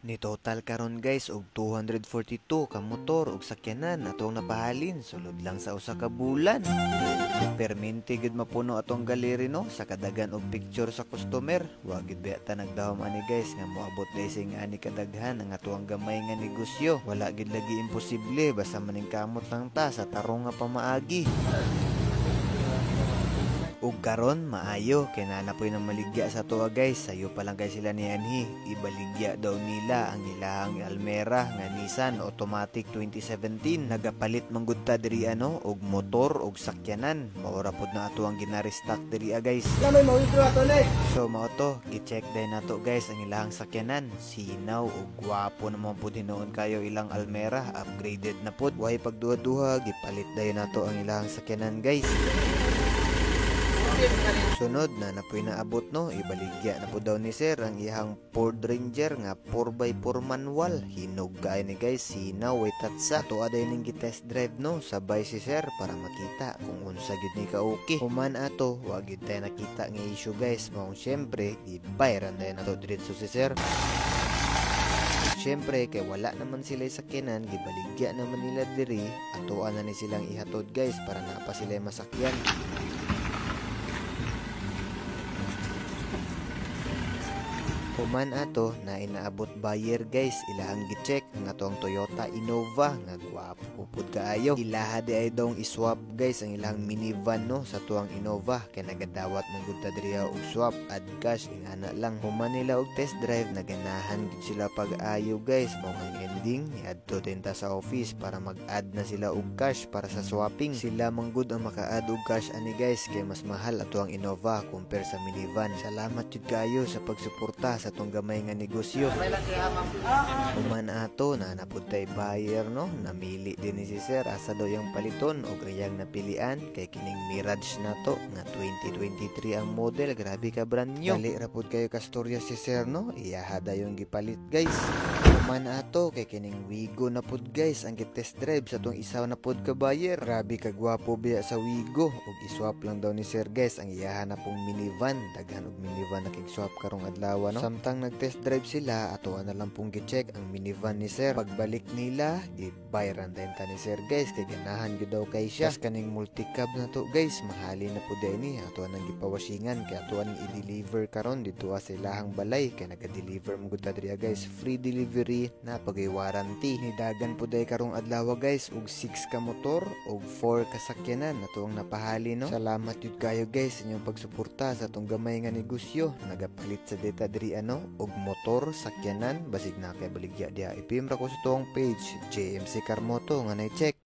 Ni total karon guys og 242 ka motor ug sakyanan atong napahalin sulod lang sa usa ka bulan. Perminti gid mapuno atong galeri no sa kadagan og picture sa customer. Wa gid ta nagdahom ani guys nga moabot day sing ani kadaghan ang atuang gamay nga negosyo. Wala gid lagi imposible basta maning kamot lang ta sa tarong nga pamaagi. Ug karon maayo kay nanapoy nang maligya sa tuwa guys. Sayo pa lang guys sila ni anhi. Ibaligya daw nila ang ilahang Almera nga Nissan Automatic 2017. Nagapalit manggud ta diri ano og motor og sakyanan. Maura pod na ato ang gina-restock diri guys. So mao to, gi-check day nato guys ang ilahang sakyanan. Sinaw ug gwapo naman pod hinuon kayo ilang Almera. Upgraded na pod. Way pagduha-duha gipalit day nato ang ilahang sakyanan guys. Sunod na napoy naabot no, ibaligya na po daw ni sir ang ihang Ford Ranger nga 4x4 manual. Hinog kay ni guys, sinaw way tatsa. Tuwa day ning gi-test drive no, sabay si sir para makita kung unsa gid ni ka okay. Human ato, wa gid tay nakita nga issue guys. Mao syempre, gibayran day nato diretso si sir. Syempre kay wala naman sila sakyanan, gibaligya naman nila diri. Atuan na ni silang ihatod guys para napa sila masakyan. Human ato na inaabot buyer guys, ilahang gi-check ang atong Toyota Innova nga gwapo pud kaayo. Ilaha di ay dong iswap guys ang ilang minivan no sa tuang Innova kay nagadawat mong gud ta diriha og swap add cash ingana lang. Human nila og test drive naganahan gid sila pag-ayo guys. Mao ang ending niadto din ta sa office para mag-add na sila og cash para sa swapping. Sila manggud ang maka-add og cash ani guys kay mas mahal ato ang Innova compare sa minivan. Salamat jud kaayo sa pagsuporta sa tong gamay nga negosyo. Human ato na napud tay buyer no, namili din ni si sir asa daw yung paliton og iyang napilian kay kining Mirage na to nga 2023 ang model. Grabe ka brand new. Dali ra pud kayo kastorya si sir no, iyaha yung gipalit guys. Human ato kay kining Wigo na pud guys ang gi-test drive sa tong isaw na pud ka buyer. Grabe ka gwapo biya sa Wigo ug iswap lang daw ni sir guys ang iyaha na pong minivan. Daghan og minivan na kig-swap karong adlaw no. Samtang nag-test drive sila, ato na lang pong gi-check ang minivan ni sir. Pagbalik nila, gibayran din ta ni sir guys kay ganahan gyud daw kay siya. Kas kaning multi-cab na to guys, mahali na pud ni ato nang gipawasingan kay ato nang i-deliver karon dito sa ilahang balay kay naga-deliver mo gud ta diri guys. Free delivery na pagay warranty. Nidagan pud ay karong adlaw guys og 6 ka motor og 4 ka sakyanan ato ang napahali no. Salamat jud kayo guys sa inyong pagsuporta sa tong gamay nga negosyo. Nagapalit sa data diri ano og motor sakyanan basig na kay baligya dia ipim ra ko sa tuong page JMC Carmoto nga na-check